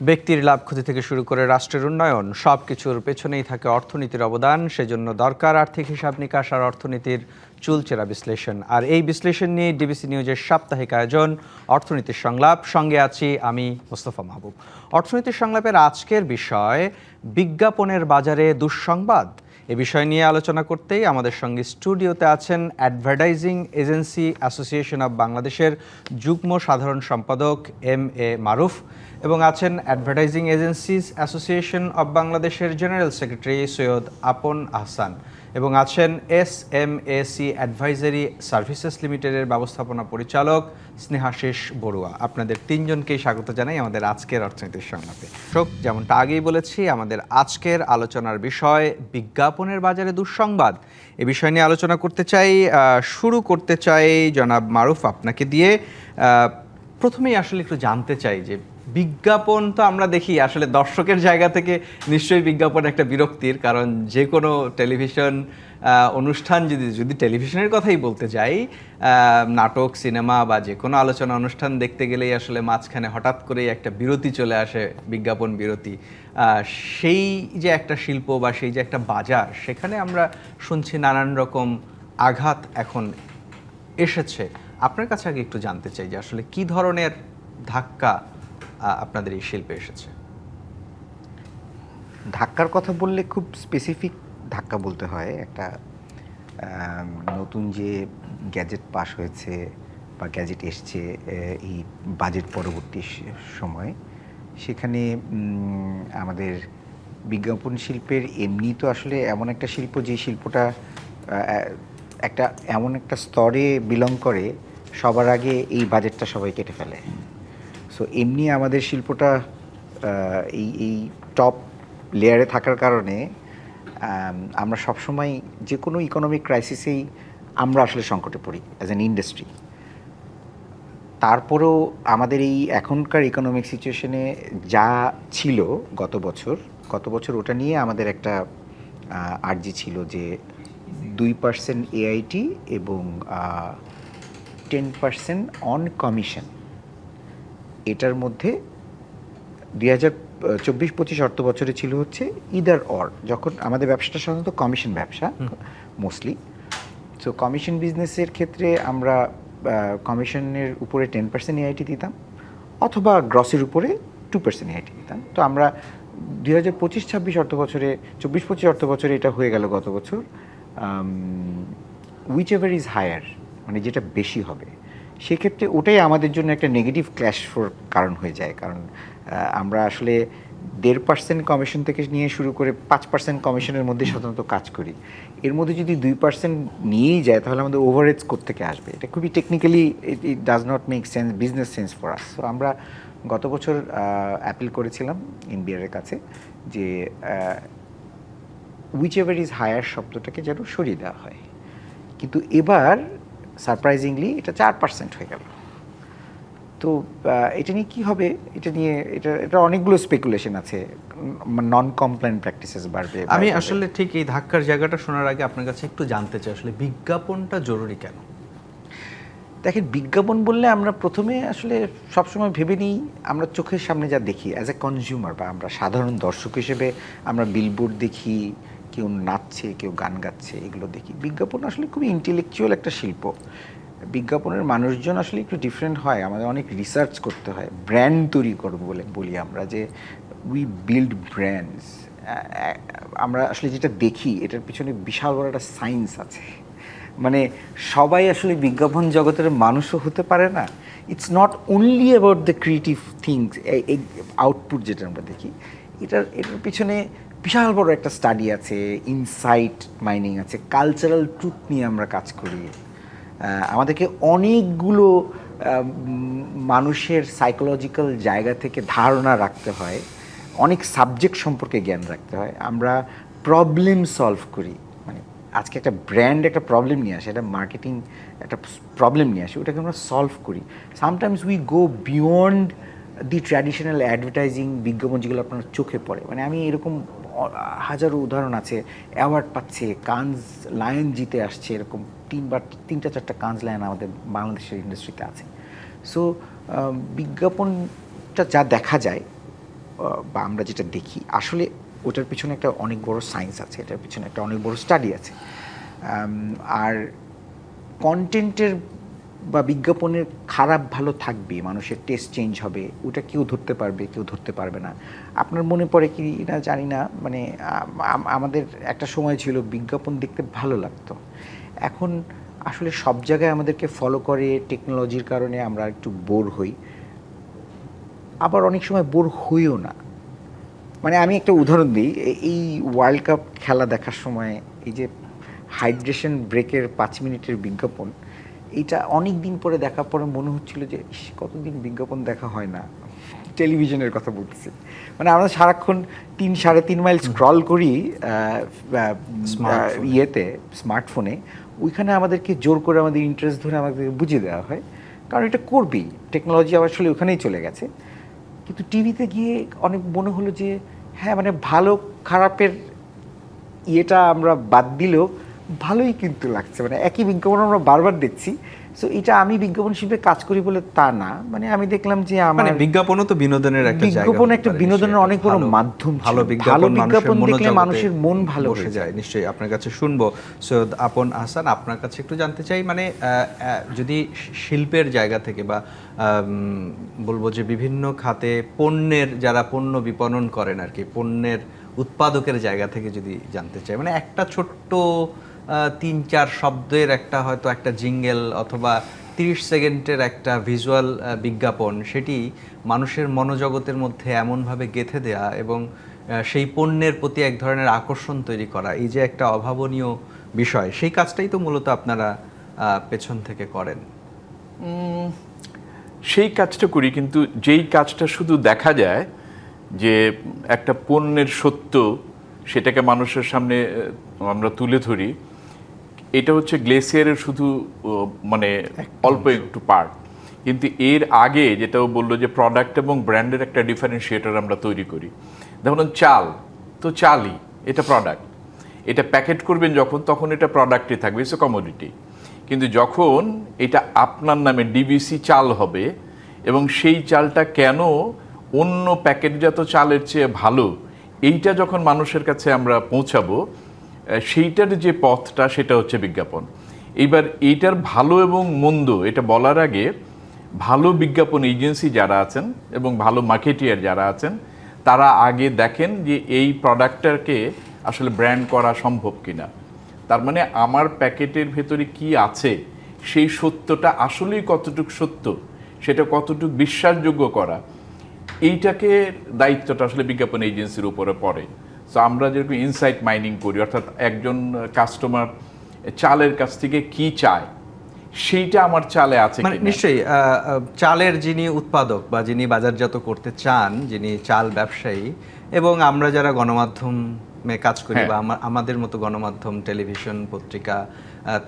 ব্যক্তির লাভ ক্ষতি থেকে শুরু করে রাষ্ট্রের উন্নয়ন সবকিছুর পেছনেই থাকে অর্থনীতির অবদান। সেজন্য দরকার আর্থিক হিসাব নিকাশ আর অর্থনীতির চুলচেরা বিশ্লেষণ। আর এই বিশ্লেষণ নিয়ে ডিবিসি নিউজের সাপ্তাহিক আয়োজন অর্থনীতির সংলাপ। সঙ্গে আছি আমি মোস্তফা মাহবুব। অর্থনীতির সংলাপের আজকের বিষয় বিজ্ঞাপনের বাজারে দুঃসংবাদ। এ বিষয় নিয়ে আলোচনা করতেই আমাদের সঙ্গে স্টুডিওতে আছেন অ্যাডভার্টাইজিং এজেন্সি অ্যাসোসিয়েশন অব বাংলাদেশের যুগ্ম সাধারণ সম্পাদক এম.এ. মারুফ এবং আছেন অ্যাডভার্টাইজিং এজেন্সিজ অ্যাসোসিয়েশন অব বাংলাদেশের জেনারেল সেক্রেটারি সৈয়দ আপন আহসান এবং আছেন এস.এম.এ.সি অ্যাডভাইজারি সার্ভিসেস লিমিটেডের ব্যবস্থাপনা পরিচালক স্নেহাশিস বড়ুয়া। আপনাদের তিনজনকেই স্বাগত জানাই আমাদের আজকের অর্থনীতির সংলাপে। যেমনটা আগেই বলেছি, আমাদের আজকের আলোচনার বিষয় বিজ্ঞাপনের বাজারে দুঃসংবাদ। এ বিষয় নিয়ে আলোচনা করতে চাই। শুরু করতে চাই জনাব মারুফ আপনাকে দিয়ে। প্রথমেই আসলে একটু জানতে চাই যে বিজ্ঞাপন তো আমরা দেখি আসলে দর্শকের জায়গা থেকে নিশ্চয়ই বিজ্ঞাপন একটা বিরক্তির কারণ। যে কোনো টেলিভিশন অনুষ্ঠান যদি টেলিভিশনের কথাই বলতে যাই, নাটক সিনেমা বা যে কোনো আলোচনা অনুষ্ঠান দেখতে গেলেই আসলে মাঝখানে হঠাৎ করেই একটা বিরতি চলে আসে, বিজ্ঞাপন বিরতি। সেই যে একটা শিল্প বা সেই যে একটা বাজার, সেখানে আমরা শুনছি নানান রকম আঘাত এখন এসেছে। আপনার কাছে আগে একটু জানতে চাই যে আসলে কি ধরনের ধাক্কা আপনাদের এই শিল্পে এসেছে। ধাক্কার কথা বললে খুব স্পেসিফিক ধাক্কা বলতে হয়। একটা নতুন যে গ্যাজেট পাস হয়েছে বা গ্যাজেট এসছে এই বাজেট পরবর্তী সময়, সেখানে আমাদের বিজ্ঞাপন শিল্পের এমনি তো আসলে এমন একটা শিল্প, যে শিল্পটা একটা এমন একটা স্তরে বিলং করে সবার আগে এই বাজেটটা সবাই কেটে ফেলে। সো এমনি আমাদের শিল্পটা এই টপ লেয়ারে থাকার কারণে আমরা সবসময় যে কোনো ইকোনমিক ক্রাইসিসেই আমরা আসলে সংকটে পড়ি অ্যাজ অ্যান ইন্ডাস্ট্রি। তারপরেও আমাদের এই এখনকার ইকোনমিক সিচুয়েশনে যা ছিল গত বছর ওটা নিয়ে আমাদের একটা আর্জি ছিল যে 2% এআইটি এবং 10% অন কমিশন, এটার মধ্যে 2024-25 অর্থ বছরে ছিল হচ্ছে ইদার অর। যখন আমাদের ব্যবসাটা সাধারণত কমিশন ব্যবসা মোস্টলি, সো কমিশন বিজনেসের ক্ষেত্রে আমরা কমিশনের উপরে 10% এআইটি দিতাম অথবা গ্রসের উপরে 2% এআইটি দিতাম। তো আমরা 2025-26 অর্থ বছরে 24-25 অর্থ বছরে এটা হয়ে গেল গত বছর, হুইচ এভার ইজ হায়ার, মানে যেটা বেশি হবে, সেক্ষেত্রে ওটাই আমাদের জন্য একটা নেগেটিভ ক্ল্যাশ ফোর কারণ হয়ে যায়। কারণ আমরা আসলে 1.5% কমিশন থেকে নিয়ে শুরু করে 5% কমিশনের মধ্যে সাধারণত কাজ করি। এর মধ্যে যদি 2% নিয়েই যায় তাহলে আমাদের ওভারহেডস কোত্থেকে আসবে? এটা খুবই technically it does not make sense, business sense for us. So আমরা গত বছর অ্যাপিল করেছিলাম এনবিআর-এর কাছে যে হুইচ এভার ইজ হায়ার শব্দটাকে যেন সরিয়ে দেওয়া হয়। কিন্তু এবার সারপ্রাইজিংলি এটা 4% হয়ে গেল। তো এটা নিয়ে কী হবে? এটা অনেকগুলো স্পেকুলেশন আছে। নন কমপ্লায়েন্ট প্র্যাকটিসেস বাড়বে। আমি আসলে ঠিক এই ধাক্কার জায়গাটা শোনার আগে আপনার কাছে একটু জানতে চাই আসলে বিজ্ঞাপনটা জরুরি কেন? দেখেন, বিজ্ঞাপন বললে আমরা প্রথমে আসলে সবসময় ভেবে নিই আমরা চোখের সামনে যা দেখি অ্যাজ এ কনজিউমার, বা আমরা সাধারণ দর্শক হিসেবে আমরা বিলবোর্ড দেখি, কেউ নাচছে, কেউ গান গাচ্ছে, এগুলো দেখি। বিজ্ঞাপন আসলে খুবই ইন্টেলেকচুয়াল একটা শিল্প। বিজ্ঞাপনের মানুষজন আসলে একটু ডিফারেন্ট হয়, আমাদের অনেক রিসার্চ করতে হয়, ব্র্যান্ড তৈরি করবো বলে বলি আমরা, যে উই বিল্ড ব্র্যান্ডস। আমরা আসলে যেটা দেখি এটার পিছনে বিশাল বড় একটা সায়েন্স আছে। মানে সবাই আসলে বিজ্ঞাপন জগতের মানুষও হতে পারে না। It's not only about the creative things, এই আউটপুট যেটা আমরা দেখি, এটার পিছনে বিশাল বড় একটা স্টাডি আছে, ইনসাইট মাইনিং আছে, কালচারাল ট্রুথ নিয়ে আমরা কাজ করি। আমাদেরকে অনেকগুলো মানুষের সাইকোলজিক্যাল জায়গা থেকে ধারণা রাখতে হয়, অনেক সাবজেক্ট সম্পর্কে জ্ঞান রাখতে হয়। আমরা প্রবলেম সলভ করি। মানে আজকে একটা ব্র্যান্ড একটা প্রবলেম নিয়ে আসে, একটা মার্কেটিং একটা প্রবলেম নিয়ে আসে, ওটাকে আমরা সলভ করি। Sometimes we go beyond the traditional advertising বিজ্ঞাপন যেগুলো আপনার চোখে পড়ে। মানে আমি এরকম হাজারো উদাহরণ আছে, অ্যাওয়ার্ড পাচ্ছে, কানস লায়ন জিতে আসছে, এরকম 3-4টা কানস লায়ন আমাদের বাংলাদেশের ইন্ডাস্ট্রিতে আছে। সো বিজ্ঞাপনটা যা দেখা যায় বা আমরা যেটা দেখি আসলে ওটার পিছনে একটা অনেক বড় সায়েন্স আছে, এটার পিছনে একটা অনেক বড় স্টাডি আছে। আর কন্টেন্টের বা বিজ্ঞাপনের খারাপ ভালো থাকবে, মানুষের টেস্ট চেঞ্জ হবে, ওটা কেউ ধরতে পারবে কেউ ধরতে পারবে না। আপনার মনে পড়ে কি না জানি না, মানে আমাদের একটা সময় ছিল বিজ্ঞাপন দেখতে ভালো লাগতো। এখন আসলে সব জায়গায় আমাদেরকে ফলো করে, টেকনোলজির কারণে আমরা একটু বোর হই, আবার অনেক সময় বোর হইও না। মানে আমি একটা উদাহরণ দিই, এই ওয়ার্ল্ড কাপ খেলা দেখার সময় এই যে হাইড্রেশন ব্রেকের 5 মিনিটের বিজ্ঞাপন, এটা অনেক দিন পরে দেখার পরে মনে হচ্ছিল যে কতদিন বিজ্ঞাপন দেখা হয় না, টেলিভিশনের কথা বলতেছি। মানে আমরা সারাক্ষণ 3-3.5 মাইল স্ক্রল করি ইয়েতে, স্মার্টফোনে, ওইখানে আমাদেরকে জোর করে আমাদের ইন্টারেস্ট ধরে আমাদেরকে বুঝিয়ে দেওয়া হয়, কারণ এটা করবেই, টেকনোলজি আবার আসলে ওখানেই চলে গেছে। কিন্তু টিভিতে গিয়ে অনেক মনে হলো যে হ্যাঁ, মানে ভালো খারাপের ইয়েটা আমরা বাদ দিলেও ভালোই কিন্তু লাগছে, মানে একই বিজ্ঞাপন আমরা বারবার দেখছি। সো এটা আমি বিজ্ঞাপন শিল্পে কাজ করি বলে তা না, মানে আমি দেখলাম যে আমার বিজ্ঞাপনও তো বিনোদনের একটা জায়গা, বিজ্ঞাপন একটা বিনোদনের অনেক বড় মাধ্যম। ভালো বিজ্ঞাপন দেখলে মানুষের মন ভালো বসে যায়। নিশ্চয়ই আপনার কাছে শুনবো সৈয়দ আপন হাসান, আপনার কাছে একটু জানতে চাই, মানে যদি শিল্পের জায়গা থেকে বা বলবো যে বিভিন্ন খাতে পণ্যের, যারা পণ্য বিপণন করেন আর কি, পণ্যের উৎপাদকের জায়গা থেকে যদি জানতে চাই, মানে একটা ছোট্ট 3-4 শব্দের একটা হয়তো একটা জিঙ্গেল অথবা 30 সেকেন্ডের একটা ভিজুয়াল বিজ্ঞাপন, সেটি মানুষের মনোজগতের মধ্যে এমনভাবে গেঁথে দেয়া এবং সেই পণ্যের প্রতি এক ধরনের আকর্ষণ তৈরি করা, এই যে একটা অভাবনীয় বিষয়, সেই কাজটাই তো মূলত আপনারা পেছন থেকে করেন। সেই কাজটা করি, কিন্তু যেই কাজটা শুধু দেখা যায় যে একটা পণ্যের সত্য, সেটাকে মানুষের সামনে আমরা তুলে ধরি, এটা হচ্ছে গ্লেসিয়ারের শুধু মানে অল্প একটু পার্ট। কিন্তু এর আগে যেটাও বললো যে প্রোডাক্ট এবং ব্র্যান্ডের একটা ডিফারেন্সিয়েটর আমরা তৈরি করি। ধরুন চাল, তো চালই, এটা প্রোডাক্ট, এটা প্যাকেট করবেন যখন, তখন এটা প্রোডাক্টই থাকবে, ইটস এ কমোডিটি। কিন্তু যখন এটা আপনার নামে ডিবিসি চাল হবে এবং সেই চালটা কেন অন্য প্যাকেটজাত চালের চেয়ে ভালো, এইটা যখন মানুষের কাছে আমরা পৌঁছাবো, সেইটার যে পথটা, সেটা হচ্ছে বিজ্ঞাপন। এইবার এইটার ভালো এবং মন্দ এটা বলার আগে ভালো বিজ্ঞাপন এজেন্সি যারা আছেন এবং ভালো মার্কেটিয়ার যারা আছেন, তারা আগে দেখেন যে এই প্রোডাক্টটাকে আসলে ব্র্যান্ড করা সম্ভব কিনা। তার মানে আমার প্যাকেটের ভেতরে কি আছে, সেই সত্যটা আসলেই কতটুকু সত্য, সেটা কতটুকু বিশ্বাসযোগ্য করা, এইটাকে দায়িত্বটা আসলে বিজ্ঞাপন এজেন্সির উপরে পড়ে। সো আমরা যেরকম ইনসাইট মাইনিং করি, অর্থাৎ একজন কাস্টমার চালের কাছ থেকে কি চায়, সেইটা আমার চালে আছে মানে নিশ্চয়ই চালের যিনি উৎপাদক বা যিনি বাজারজাত করতে চান, যিনি চাল ব্যবসায়ী, এবং আমরা যারা গণমাধ্যমে কাজ করি বা আমাদের মতো গণমাধ্যম, টেলিভিশন, পত্রিকা,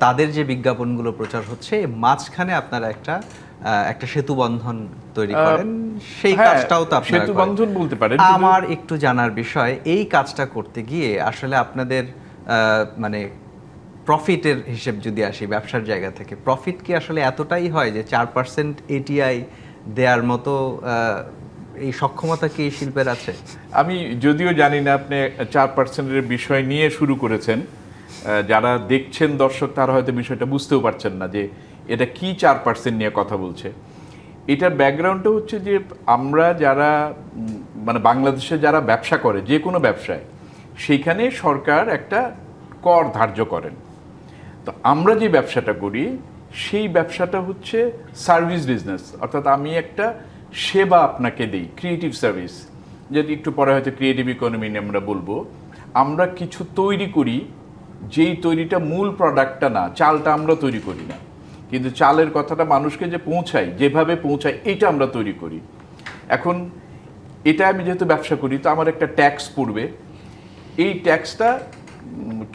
তাদের যে বিজ্ঞাপনগুলো প্রচার হচ্ছে, মাঝখানে আপনারা একটা সেতু বন্ধন তৈরি করেন, সেই কাজটাও তো আপনারা সেতু বন্ধন বলতে পারেন। আমার একটু জানার বিষয়, এই কাজটা করতে গিয়ে আসলে আপনাদের মানে প্রফিটের হিসেব যদি আসি ব্যবসার জায়গা থেকে, প্রফিট কি আসলে এতটাই হয় যে 4% এটিআই দেওয়ার মতো এই সক্ষমতা কি এই শিল্পের আছে? আমি যদিও জানি না আপনি 4%-এর বিষয় নিয়ে শুরু করেছেন, যারা দেখছেন দর্শক তারা হয়তো বিষয়টা বুঝতেও পারছেন না যে এটা কি 4% নিয়ে কথা বলছে। এটার ব্যাকগ্রাউন্ডটা হচ্ছে যে আমরা যারা মানে বাংলাদেশে যারা ব্যবসা করে, যে কোনো ব্যবসায়, সেইখানে সরকার একটা কর ধার্য করেন। তো আমরা যে ব্যবসাটা করি, সেই ব্যবসাটা হচ্ছে সার্ভিস বিজনেস, অর্থাৎ আমি একটা সেবা আপনাকে দিই, ক্রিয়েটিভ সার্ভিস, যেটি একটু পরে হয়তো ক্রিয়েটিভ ইকোনমি নিয়ে আমরা বলবো। আমরা কিছু তৈরি করি, যেই তৈরিটা মূল প্রোডাক্টটা না, চালটা আমরা তৈরি করি না, কিন্তু চালের কথাটা মানুষকে যে পৌঁছায়, যেভাবে পৌঁছায়, এইটা আমরা তৈরি করি। এখন এটা আমি যেহেতু ব্যবসা করি, তো আমার একটা ট্যাক্স পড়বে। এই ট্যাক্সটা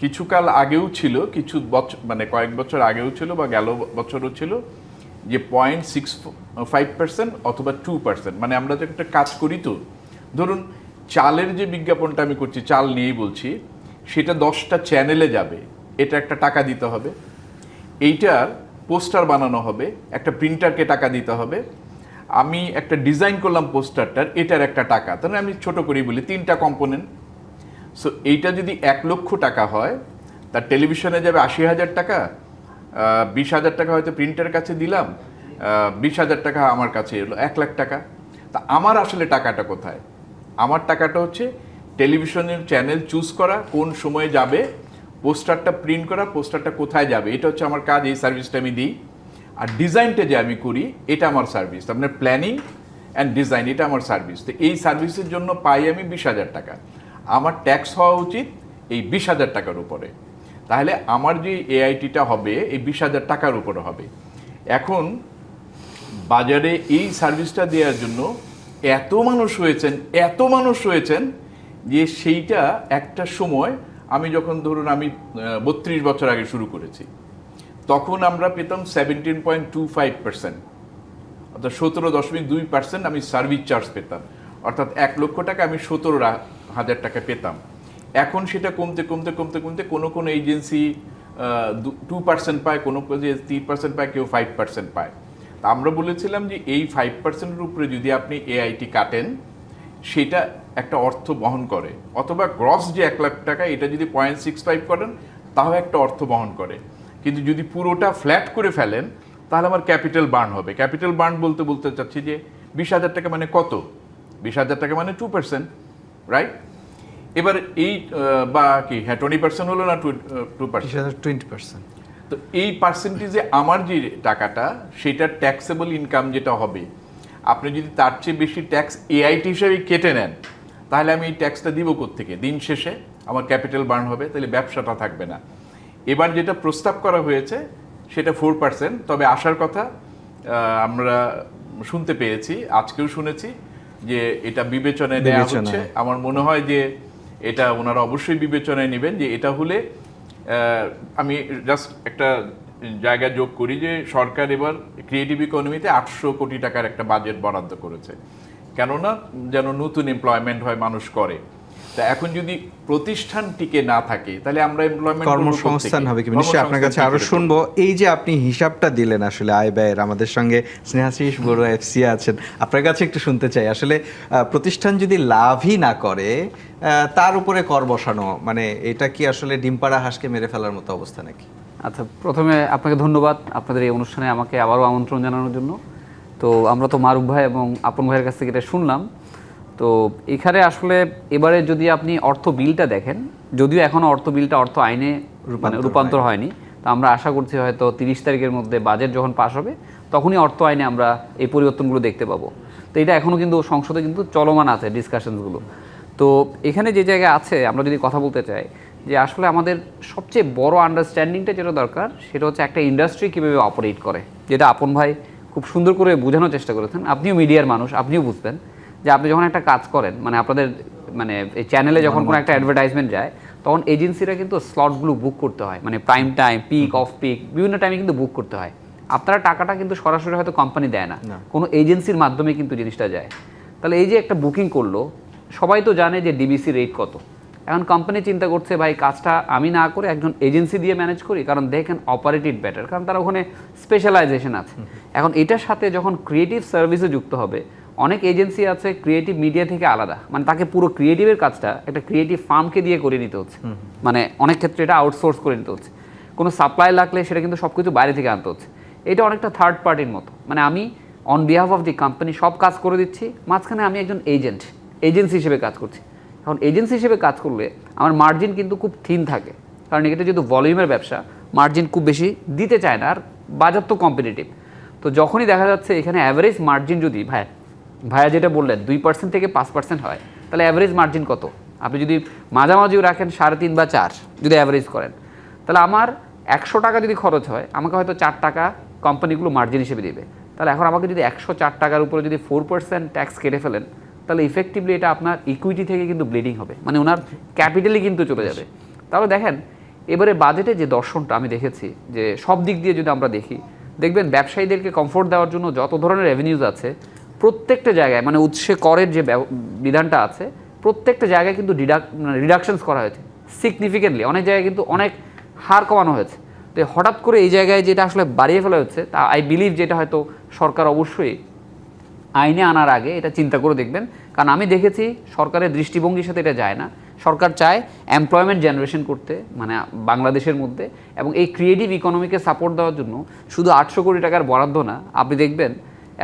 কিছুকাল আগেও ছিল, কিছু বছর মানে কয়েক বছর আগেও ছিল বা গেল বছরও ছিল, যে 0.65% অথবা 2%। মানে আমরা যে একটা কাজ করি, তো ধরুন চালের যে বিজ্ঞাপনটা আমি করছি, চাল নিয়েই বলছি, সেটা 10টা চ্যানেলে যাবে, এটা একটা টাকা দিতে হবে। এইটার পোস্টার বানানো হবে, একটা প্রিন্টারকে টাকা দিতে হবে। আমি একটা ডিজাইন করলাম পোস্টারটার, এটার একটা টাকা, তাহলে আমি ছোট করেই বলি 3টা কম্পোনেন্ট। সো এইটা যদি 1 লক্ষ টাকা হয়, তার টেলিভিশনে যাবে 80,000 টাকা, 20,000 টাকা হয়তো প্রিন্টারের কাছে দিলাম, 20,000 টাকা আমার কাছে এলো, 1 লাখ টাকা। তা আমার আসলে টাকাটা কোথায়? আমার টাকাটা হচ্ছে টেলিভিশনের চ্যানেল চুজ করা, কোন সময়ে যাবে, পোস্টারটা প্রিন্ট করা, পোস্টারটা কোথায় যাবে, এটা হচ্ছে আমার কাজ, এই সার্ভিসটা আমি দিই। আর ডিজাইনটা যে আমি করি, এটা আমার সার্ভিস। আপনার প্ল্যানিং অ্যান্ড ডিজাইন, এটা আমার সার্ভিস। তো এই সার্ভিসের জন্য পাই আমি 20,000 টাকা। আমার ট্যাক্স হওয়া উচিত এই 20,000 টাকার উপরে। তাহলে আমার যে এআইটিটা হবে এই 20,000 টাকার উপরে হবে। এখন বাজারে এই সার্ভিসটা দেওয়ার জন্য এত মানুষ হয়েছেন যে সেইটা একটা সময়, আমি যখন ধরুন আমি 32 বছর আগে শুরু করেছি, তখন আমরা পেতাম 17.25%, অর্থাৎ 17.2% আমি সার্ভিস চার্জ পেতাম, অর্থাৎ 1 লক্ষ টাকা আমি 17,000 টাকা পেতাম। এখন সেটা কমতে কমতে কমতে কমতে কোনো এজেন্সি 2% পায়, কোনো 3% পায়, কেউ 5% পায়। তা আমরা বলেছিলাম যে এই 5%-এর উপরে যদি আপনি এআইটি কাটেন, সেটা একটা অর্থ বহন করে, অথবা গ্রস যে 1 লাখ টাকা, এটা যদি 0.65 করেন তাও একটা অর্থ বহন করে। কিন্তু যদি পুরোটা ফ্ল্যাট করে ফেলেন তাহলে আমার ক্যাপিটাল বার্ন হবে। ক্যাপিটাল বার্ন বলতে চাচ্ছি যে 20,000 টাকা মানে কত? 20,000 টাকা মানে 2%, রাইট? এবার এই বা কি, হ্যাঁ 20% হলো না 2%? 20%। তো এই পার্সেন্টেজে আমার যে টাকাটা, সেটা ট্যাক্সেবল ইনকাম যেটা হবে, আপনি যদি তার চেয়ে বেশি ট্যাক্স এআইটি হিসেবে কেটে নেন, তাহলে আমি এই ট্যাক্সটা দিব কোত্থেকে? দিন শেষে আমার ক্যাপিটাল বার্ন হবে, তাহলে ব্যবসাটা থাকবে না। এবার যেটা প্রস্তাব করা হয়েছে সেটা 4%, তবে আসার কথা আমরা শুনতে পেয়েছি, আজকেও শুনেছি যে এটা বিবেচনায় নেওয়া হচ্ছে। আমার মনে হয় যে এটা ওনারা অবশ্যই বিবেচনায় নেবেন, যে এটা হলে আমি জাস্ট একটা জায়গা যোগ করি যে সরকার এবার ক্রিয়েটিভ ইকোনমিতে 800 কোটি টাকার একটা বাজেট বরাদ্দ করেছে, কেননা যেন নতুন এমপ্লয়মেন্ট হয়, মানুষ করে। তা এখন যদি প্রতিষ্ঠান টিকে না থাকে তাহলে আমরা এমপ্লয়মেন্ট, কর্মসংস্থান হবে কি? নিশ্চয়ই আপনার কাছে আরো শুনবো। এই যে আপনি হিসাবটা দিলেন আসলে আয় ব্যয়ের, আমাদের সঙ্গে স্নেহাশিস বড়ুয়া এফসি আছেন, আপনার কাছে একটু শুনতে চাই আসলে প্রতিষ্ঠান যদি লাভই না করে তার উপরে কর বসানো, মানে এটা কি আসলে ডিম পাড়া হাঁসকে মেরে ফেলার মতো অবস্থা নাকি? আচ্ছা, প্রথমে আপনাকে ধন্যবাদ আপনাদের এই অনুষ্ঠানে আমাকে আবারও আমন্ত্রণ জানানোর জন্য। তো আমরা তো মারুফ ভাই এবং আপন ভাইয়ের কাছ থেকে এটা শুনলাম। তো এখানে আসলে এবারে যদি আপনি অর্থ বিলটা দেখেন, যদিও এখনও অর্থ বিলটা অর্থ আইনে রূপান্তর হয়নি, তো আমরা আশা করছি হয়তো 30 তারিখের মধ্যে বাজেট যখন পাস হবে তখনই অর্থ আইনে আমরা এই পরিবর্তনগুলো দেখতে পাবো। তো এটা এখনও কিন্তু সংসদে কিন্তু চলমান আছে ডিসকাশনসগুলো। তো এখানে যে জায়গায় আছে আমরা যদি কথা বলতে চাই যে আসলে আমাদের সবচেয়ে বড় আন্ডারস্ট্যান্ডিংটা যেটা দরকার সেটা হচ্ছে একটা ইন্ডাস্ট্রি কীভাবে অপারেট করে, যেটা আপন ভাই খুব সুন্দর করে বোঝানোর চেষ্টা করেছেন। আপনিও মিডিয়ার মানুষ, আপনিও বুঝবেন যে আপনি যখন একটা কাজ করেন, মানে আপনাদের মানে এই চ্যানেলে যখন কোনো একটা অ্যাডভার্টাইজমেন্ট যায়, তখন এজেন্সিরা কিন্তু স্লটগুলো বুক করতে হয়, মানে prime time, peak, off peak, বিভিন্ন টাইমে কিন্তু বুক করতে হয়। আপনারা টাকাটা কিন্তু সরাসরি হয়তো কোম্পানি দেয় না, কোনো এজেন্সির মাধ্যমে কিন্তু জিনিসটা যায়। তাহলে এই যে একটা বুকিং করলো, সবাই তো জানে যে ডিবিসি রেট কত। এখন কোম্পানি চিন্তা করছে ভাই কাজটা আমি না করে একজন এজেন্সি দিয়ে ম্যানেজ করি, কারণ they can operate it better, কারণ তার ওখানে স্পেশালাইজেশন আছে। এখন এটার সাথে যখন ক্রিয়েটিভ সার্ভিসে যুক্ত হবে, অনেক এজেন্সি আছে ক্রিয়েটিভ মিডিয়া থেকে আলাদা, মানে তাকে পুরো ক্রিয়েটিভের কাজটা একটা ক্রিয়েটিভ ফার্মকে দিয়ে করে নিতে হচ্ছে, মানে অনেক ক্ষেত্রে এটা আউটসোর্স করে নিতে হচ্ছে। কোনো সাপ্লাই লাগলে সেটা কিন্তু সব কিছু বাইরে থেকে আনতে হচ্ছে। এটা অনেকটা থার্ড পার্টির মতো, মানে আমি on behalf of the company সব কাজ করে দিচ্ছি, মাঝখানে আমি একজন এজেন্সি হিসেবে কাজ করছি। এখন এজেন্সি হিসেবে কাজ করলে আমার মার্জিন কিন্তু খুব থিন থাকে, কারণ এটা যেহেতু ভলিউমের ব্যবসা, মার্জিন খুব বেশি দিতে চায় না, আর বাজার তো কম্পিটিটিভ। তো যখনই দেখা যাচ্ছে এখানে অ্যাভারেজ মার্জিন যদি ভাইয়া যেটা বললেন 2% থেকে 5% হয়, তাহলে অ্যাভারেজ মার্জিন কত? আপনি যদি মাঝামাঝিও রাখেন 3.5 বা 4 যদি অ্যাভারেজ করেন, তাহলে আমার 100 টাকা যদি খরচ হয়, আমাকে হয়তো 4 টাকা কোম্পানিগুলো মার্জিন হিসেবে দেবে। তাহলে এখন আমাকে যদি 104 টাকার উপরে যদি 4% ট্যাক্স কেটে ফেলেন, তাহলে ইফেক্টিভলি এটা আপনার ইকুইটি থেকে কিন্তু ব্লিডিং হবে, মানে ওনার ক্যাপিটালি কিন্তু চলে যাবে। তাহলে দেখেন এবারে বাজেটে যে দর্শনটা আমি দেখেছি, যে সব দিক দিয়ে যদি আমরা দেখি, দেখবেন ব্যবসায়ীদেরকে কমফোর্ট দেওয়ার জন্য যত ধরনের রেভিনিউজ আছে প্রত্যেকটা জায়গায়, মানে উৎসে করের যে বিধানটা আছে প্রত্যেকটা জায়গায় কিন্তু রিডাকশনস করা হয়েছে সিগনিফিকেন্টলি, অনেক জায়গায় কিন্তু অনেক হার কমানো হয়েছে। তো হঠাৎ করে এই জায়গায় যেটা আসলে বাড়িয়ে ফেলা হচ্ছে, তা আই বিলিভ যেটা হয়তো সরকার অবশ্যই আইনে আনার আগে এটা চিন্তা করে দেখবেন, কারণ আমি দেখেছি সরকারের দৃষ্টিভঙ্গির সাথে এটা যায় না। সরকার চায় এমপ্লয়মেন্ট জেনারেশন করতে, মানে বাংলাদেশের মধ্যে, এবং এই ক্রিয়েটিভ ইকোনমিকে সাপোর্ট দেওয়ার জন্য শুধু 800 কোটি টাকার বরাদ্দ না, আপনি দেখবেন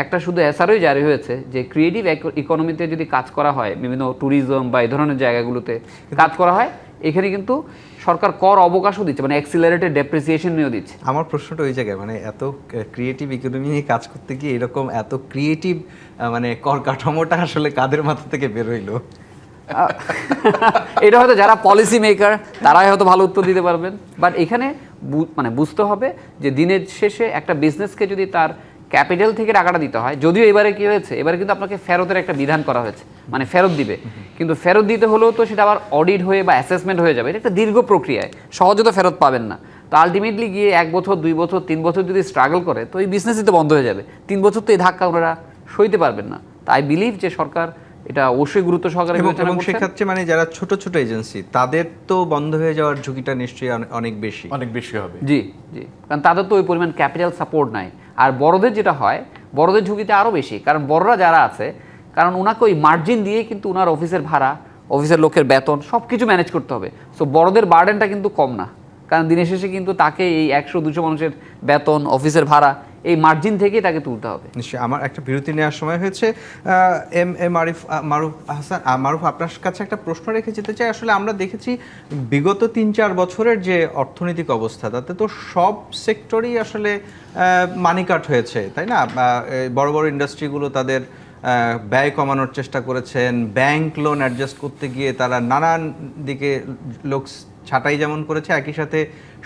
একটা শুধু এসআরওই জারি হয়েছে যে ক্রিয়েটিভ ইকোনমিতে যদি কাজ করা হয়, বিভিন্ন ট্যুরিজম বা এই ধরনের জায়গাগুলোতে কাজ করা হয়, এখানে কিন্তু সরকার কর অবকাশও দিচ্ছে, মানে অ্যাক্সিলারেটেড ডেপ্রিসিয়েশন নিয়েও দিচ্ছে। আমার প্রশ্নটা ওই জায়গায়, মানে এত ক্রিয়েটিভ ইকোনমি নিয়ে কাজ করতে গিয়ে এরকম এত ক্রিয়েটিভ মানে কর কাঠামোটা আসলে কাদের মাথা থেকে বের হইলো? এটা হয়তো যারা পলিসি মেকার তারাই হয়তো ভালো উত্তর দিতে পারবেন। বাট এখানে মানে বুঝতে হবে যে দিনের শেষে একটা বিজনেসকে যদি তার ক্যাপিটাল থেকে টাকাটা দিতে হয়, যদিও এবারে কি হয়েছে, এবারে কিন্তু আপনাকে ফেরতের একটা বিধান করা হয়েছে, মানে ফেরত দিবে, কিন্তু ফেরত দিতে হলেও তো সেটা আবার অডিট হয়ে বা অ্যাসেসমেন্ট হয়ে যাবে। এটা একটা দীর্ঘ প্রক্রিয়ায়, সহজে তো ফেরত পাবেন না। তো আলটিমেটলি গিয়ে 1 বছর 2 বছর 3 বছর যদি স্ট্রাগল করে, তো এই বিজনেসই তো বন্ধ হয়ে যাবে। 3 বছর তো এই ধাক্কা ওনারা সইতে পারবেন না। তাই বিলিভ যে সরকার এটা অবশ্যই গুরুত্ব সহকারে বিবেচনা এবং করছে। সেক্ষেত্রে মানে যারা ছোট ছোট এজেন্সি, তাদের তো বন্ধ হয়ে যাওয়ার ঝুঁকিটা নিশ্চয়ই অনেক বেশি। অনেক বেশি হবে। জি জি, কারণ তাদের তো ওই পরিমাণ ক্যাপিটাল সাপোর্ট নাই। আর বড়দের যেটা হয়, বড়দের ঝুঁকিতে আরও বেশি, কারণ বড়রা যারা আছে, কারণ ওনাকে ওই মার্জিন দিয়ে কিন্তু ওনার অফিসের ভাড়া, অফিসের লোকের বেতন সব কিছু ম্যানেজ করতে হবে। সো বড়দের বার্ডেনটা কিন্তু কম না, কারণ দিনের শেষে কিন্তু তাকে এই 100-200 মানুষের বেতন, অফিসের ভাড়া, এই মার্জিন থেকেই তাকে তুলতে হবে। নিশ্চয়ই। আমার একটা বিরতি নেওয়ার সময় হয়েছে। মারুফ, আপনার কাছে একটা প্রশ্ন রেখে যেতে চাই। আসলে আমরা দেখেছি বিগত 3-4 বছরের যে অর্থনৈতিক অবস্থা, তাতে তো সব সেক্টরই আসলে মানি কাট হয়েছে, তাই না? বড় বড় ইন্ডাস্ট্রিগুলো তাদের ব্যয় কমানোর চেষ্টা করেছেন, ব্যাংক লোন অ্যাডজাস্ট করতে গিয়ে তারা নানান দিকে লোক ছাঁটাই যেমন করেছে, একই সাথে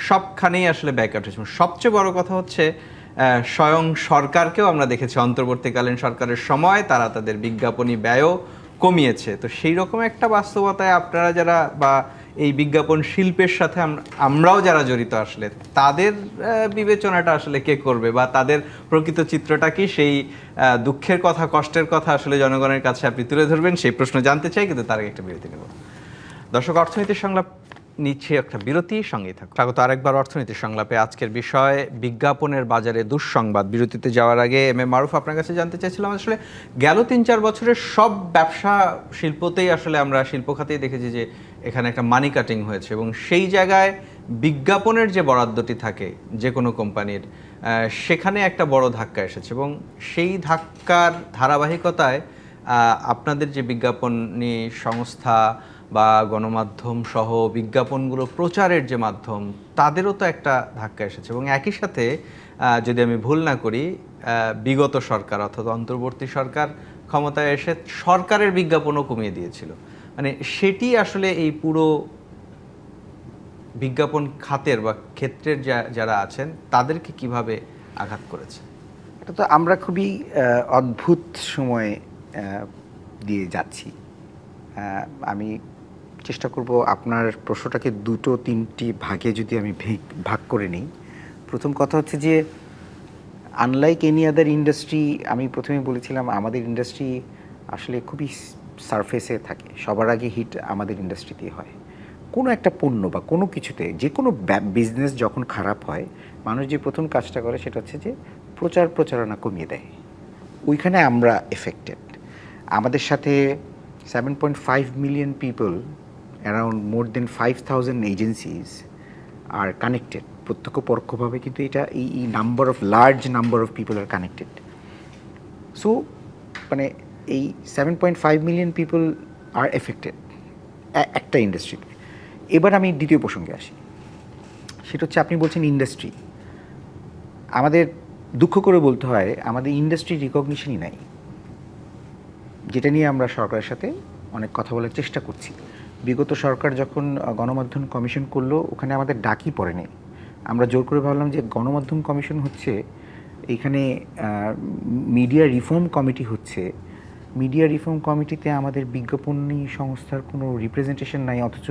সবখানেই আসলে ব্যয় কাট হয়েছে। সবচেয়ে বড় কথা হচ্ছে স্বয়ং সরকারকেও আমরা দেখেছি অন্তর্বর্তীকালীন সরকারের সময় তারা তাদের বিজ্ঞাপনী ব্যয়ও কমিয়েছে। তো সেই রকম একটা বাস্তবতায় আপনারা যারা বা এই বিজ্ঞাপন শিল্পের সাথে আমরাও যারা জড়িত, আসলে তাদের বিবেচনাটা আসলে কে করবে, বা তাদের প্রকৃত চিত্রটা কি, সেই দুঃখের কথা, কষ্টের কথা আসলে জনগণের কাছে আপনি তুলে ধরবেন, সেই প্রশ্ন জানতে চাই। কিন্তু তার আগে একটা বিরতি নেব। দর্শক, অর্থনীতির সংলাপ নিচ্ছে একটা বিরতি, সঙ্গেই থাকুন। স্বাগত আরেকবার অর্থনীতির সংলাপে। আজকের বিষয় বিজ্ঞাপনের বাজারে দুঃসংবাদ। বিরতিতে যাওয়ার আগে মারুফ, আপনার কাছে জানতে চাইছিলাম, আসলে গেল 3-4 বছরের সব ব্যবসা শিল্পতেই আসলে আমরা শিল্প খাতেই দেখেছি যে এখানে একটা মানি কাটিং হয়েছে, এবং সেই জায়গায় বিজ্ঞাপনের যে বরাদ্দটি থাকে যে কোনো কোম্পানির, সেখানে একটা বড় ধাক্কা এসেছে, এবং সেই ধাক্কার ধারাবাহিকতায় আপনাদের যে বিজ্ঞাপনী সংস্থা বা গণমাধ্যম সহ বিজ্ঞাপনগুলো প্রচারের যে মাধ্যম, তাদেরও তো একটা ধাক্কা এসেছে। এবং একই সাথে যদি আমি ভুল না করি, বিগত সরকার অর্থাৎ অন্তর্বর্তী সরকার ক্ষমতায় এসে সরকারের বিজ্ঞাপনও কমিয়ে দিয়েছিল। মানে সেটি আসলে এই পুরো বিজ্ঞাপন খাতের বা ক্ষেত্রের যারা আছেন তাদেরকে কিভাবে আঘাত করেছে? এটা তো আমরা খুবই অদ্ভুত সময় দিয়ে যাচ্ছি। আমি চেষ্টা করব আপনার প্রশ্নটাকে 2-3টি ভাগে যদি আমি ভাগ করে নিই। প্রথম কথা হচ্ছে যে আনলাইক এনি আদার ইন্ডাস্ট্রি, আমি প্রথমে বলেছিলাম আমাদের ইন্ডাস্ট্রি আসলে খুবই সারফেসে থাকে। সবার আগে হিট আমাদের ইন্ডাস্ট্রিতেই হয়। কোনো একটা পণ্য বা কোনো কিছুতে, যে কোনো বিজনেস যখন খারাপ হয়, মানুষ যে প্রথম কাজটা করে সেটা হচ্ছে যে প্রচারণা কমিয়ে দেয়। ওইখানে আমরা এফেক্টেড। আমাদের সাথে 7.5 million people, around more than 5,000 agencies are connected. প্রত্যক্ষ পরোক্ষভাবে কিন্তু এটা এই large number of people are connected. So মানে এই 7.5 million people আর এফেক্টেড একটা ইন্ডাস্ট্রিতে। এবার আমি দ্বিতীয় প্রসঙ্গে আসি, সেটা হচ্ছে আপনি বলছেন ইন্ডাস্ট্রি। আমাদের দুঃখ করে বলতে হয় আমাদের ইন্ডাস্ট্রি রিকগনিশনই নাই, যেটা নিয়ে আমরা সরকারের সাথে অনেক কথা বলার চেষ্টা করছি। বিগত সরকার যখন গণমাধ্যম কমিশন করলো, ওখানে আমাদের ডাকই পড়েনি। আমরা জোর করে ভাবলাম যে গণমাধ্যম কমিশন হচ্ছে, এইখানে মিডিয়া রিফর্ম কমিটি হচ্ছে, মিডিয়া রিফর্ম কমিটিতে আমাদের বিজ্ঞাপনী সংস্থার কোনো রিপ্রেজেন্টেশন নাই, অথচ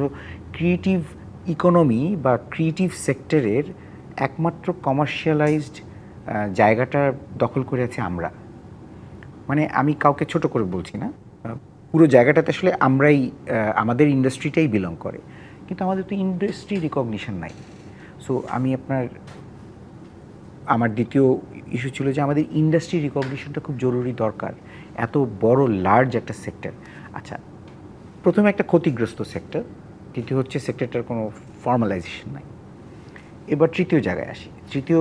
ক্রিয়েটিভ ইকোনমি বা ক্রিয়েটিভ সেক্টরের একমাত্র কমার্শিয়ালাইজড জায়গাটা দখল করে আছে আমরা। মানে আমি কাউকে ছোট করে বলছি না, পুরো জায়গাটাতে আসলে আমরাই, আমাদের ইন্ডাস্ট্রিটাই বিলং করে, কিন্তু আমাদের তো ইন্ডাস্ট্রি রিকগনিশন নাই। সো আমার দ্বিতীয় ইস্যু ছিল যে আমাদের ইন্ডাস্ট্রি রিকগনিশনটা খুব জরুরি দরকার। এত বড় লার্জ একটা সেক্টর। আচ্ছা, প্রথমে একটা ক্ষতিগ্রস্ত সেক্টর, দ্বিতীয় হচ্ছে সেক্টরটার কোনো ফর্মালাইজেশন নাই। এবার তৃতীয় জায়গায় আসি। তৃতীয়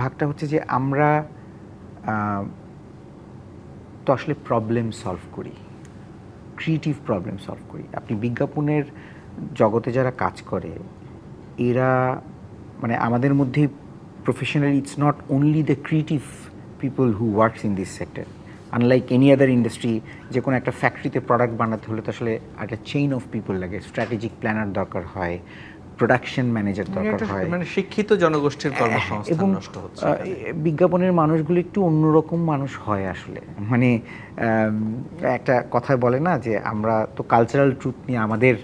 ভাগটা হচ্ছে যে আমরা তো আসলে প্রবলেম সলভ করি, ক্রিয়েটিভ প্রবলেম সলভ করি। আপনি বিজ্ঞাপনের জগতে যারা কাজ করে এরা মানে আমাদের মধ্যে professionally it's not only the creative people who works in this sector. Unlike any other industry, যে কোনো একটা ফ্যাক্টরিতে প্রোডাক্ট বানাতে হলে তো আসলে একটা চেইন অফ পিপল লাগে, স্ট্র্যাটেজিক প্ল্যানার দরকার হয়, প্রোডাকশন ম্যানেজার দরকার হয়, মানে শিক্ষিত জনগোষ্ঠীর কর্মসংস্থান এবং নষ্ট হচ্ছে। বিজ্ঞাপনের মানুষগুলো একটু অন্যরকম মানুষ হয় আসলে। মানে একটা কথায় বলে না যে আমরা তো কালচারাল ট্রুথ নিয়ে আমাদের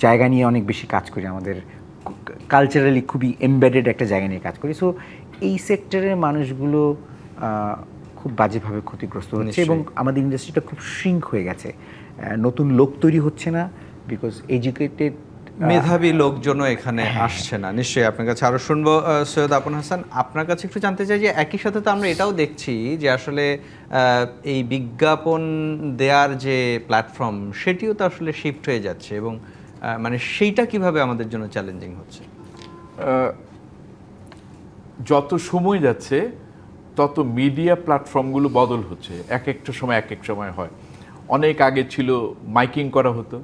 জায়গা নিয়ে অনেক বেশি কাজ করি, আমাদের কালচারালি খুবই এমবেডেড একটা জায়গা নিয়ে কাজ করি। সো এই সেক্টরের মানুষগুলো খুব বাজেভাবে ক্ষতিগ্রস্ত হচ্ছে এবং আমাদের ইন্ডাস্ট্রিটা খুব শ্রিঙ্ক হয়ে গেছে। নতুন লোক তৈরি হচ্ছে না বিকজ এডুকেটেড মেধাবী লোকজনও এখানে আসছে না। নিশ্চয়ই আপনার কাছে আরো শুনবো। সৈয়দ আপন হাসান, আপনার কাছে একটু জানতে চাই যে একই সাথে তো আমরা এটাও দেখছি যে আসলে এই বিজ্ঞাপন দেওয়ার যে প্ল্যাটফর্ম সেটিও তো আসলে শিফট হয়ে যাচ্ছে এবং মানে সেইটা কিভাবে আমাদের জন্য চ্যালেঞ্জিং হচ্ছে? যত সময় যাচ্ছে তত মিডিয়া প্ল্যাটফর্মগুলো বদল হচ্ছে, এক একটা সময় এক এক সময় হয়। অনেক আগে ছিল মাইকিং করা হতো,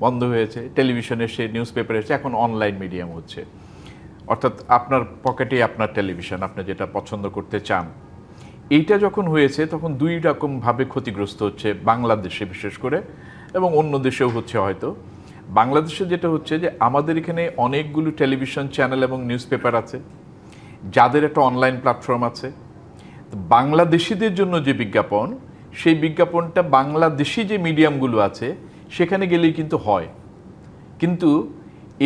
বন্ধ হয়েছে, টেলিভিশন এসে, নিউজ পেপার এসে, এখন অনলাইন মিডিয়াম হচ্ছে। অর্থাৎ আপনার পকেটেই আপনার টেলিভিশন, আপনি যেটা পছন্দ করতে চান। এইটা যখন হয়েছে তখন দুই রকমভাবে ক্ষতিগ্রস্ত হচ্ছে বাংলাদেশে বিশেষ করে, এবং অন্য দেশেও হচ্ছে হয়তো। বাংলাদেশে যেটা হচ্ছে যে আমাদের এখানে অনেকগুলো টেলিভিশন চ্যানেল এবং নিউজ পেপার আছে, যাদের একটা অনলাইন প্ল্যাটফর্ম আছে। বাংলাদেশিদের জন্য যে বিজ্ঞাপন, সেই বিজ্ঞাপনটা বাংলাদেশি যে মিডিয়ামগুলো আছে সেখানে গেলেই কিন্তু হয়। কিন্তু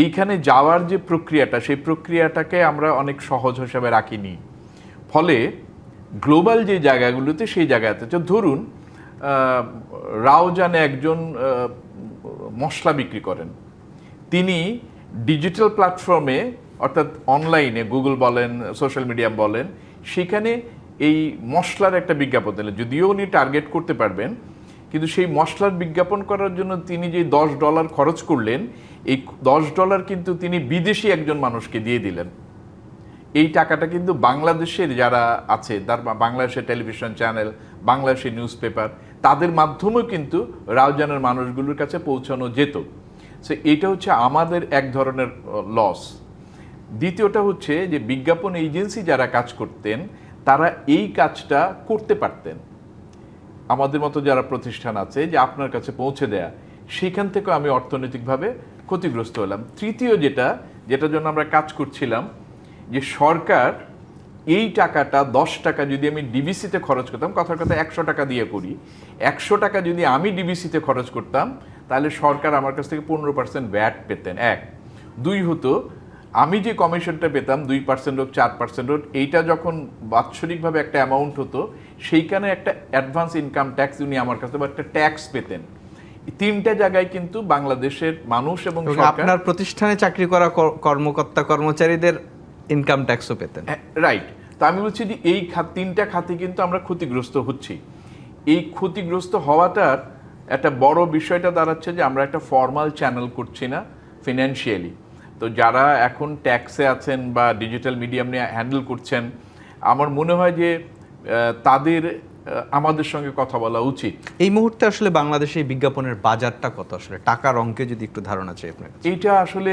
এইখানে যাওয়ার যে প্রক্রিয়াটা, সেই প্রক্রিয়াটাকে আমরা অনেক সহজ হিসাবে রাখিনি। ফলে গ্লোবাল যে জায়গাগুলোতে, সেই জায়গাতে ধরুন রাউজানে একজন মশলা বিক্রি করেন, তিনি ডিজিটাল প্ল্যাটফর্মে অর্থাৎ অনলাইনে, গুগল বলেন, সোশ্যাল মিডিয়া বলেন, সেখানে এই মশলার একটা বিজ্ঞাপন দিলেন। যদিও উনি টার্গেট করতে পারবেন, কিন্তু সেই মশলার বিজ্ঞাপন করার জন্য তিনি যে $10 খরচ করলেন, এই $10 কিন্তু তিনি বিদেশি একজন মানুষকে দিয়ে দিলেন। এই টাকাটা কিন্তু বাংলাদেশের যারা আছে, তার বাংলাদেশের টেলিভিশন চ্যানেল, বাংলাদেশের নিউজ পেপার, তাদের মাধ্যমেও কিন্তু রাউজানের মানুষগুলোর কাছে পৌঁছানো যেত। সো এইটা হচ্ছে আমাদের এক ধরনের লস। দ্বিতীয়টা হচ্ছে যে বিজ্ঞাপন এজেন্সি যারা কাজ করতেন তারা এই কাজটা করতে পারতেন। আমাদের মতো যারা প্রতিষ্ঠান আছে যে আপনার কাছে পৌঁছে দেয়া, সেখান থেকে আমি অর্থনৈতিকভাবে ক্ষতিগ্রস্ত হলাম। তৃতীয় যেটার জন্য আমরা কাজ করছিলাম, যে সরকার এই টাকাটা 10 টাকা যদি আমি ডিবিসিতে খরচ করতাম, কথার কথা 100 টাকা দিয়ে করি, 100 টাকা যদি আমি ডিবিসিতে খরচ করতাম তাহলে সরকার আমার কাছ থেকে 15% ভ্যাট পেতেন। 1, 2 হতো আমি যে কমিশনটা পেতাম 2% হোক 4% হোক, এইটা যখন বাৎসরিকভাবে একটা অ্যামাউন্ট হতো, সেইখানে একটা অ্যাডভান্স ইনকাম ট্যাক্স উনি আমার কাছে একটা ট্যাক্স পেতেন। তিনটা জায়গায় কিন্তু বাংলাদেশের মানুষ এবং আপনার প্রতিষ্ঠানে চাকরি করা কর্মকর্তা কর্মচারীদের ইনকাম ট্যাক্সও পেতেন। রাইট। তো আমি বলছি যে এই তিনটা খাতে কিন্তু আমরা ক্ষতিগ্রস্ত হচ্ছি। এই ক্ষতিগ্রস্ত হওয়াটার একটা বড় বিষয়টা দাঁড়াচ্ছে যে আমরা একটা ফর্মাল চ্যানেল করছি না ফিনান্সিয়ালি। তো যারা এখন ট্যাক্সে আছেন বা ডিজিটাল মিডিয়াম নিয়ে হ্যান্ডেল করছেন, আমার মনে হয় যে তাদের আমাদের সঙ্গে কথা বলা উচিত। এই মুহূর্তে আসলে বাংলাদেশে বিজ্ঞাপনের বাজারটা কত, আসলে টাকার অঙ্কে যদি একটু ধারণা চাই আপনার? এইটা আসলে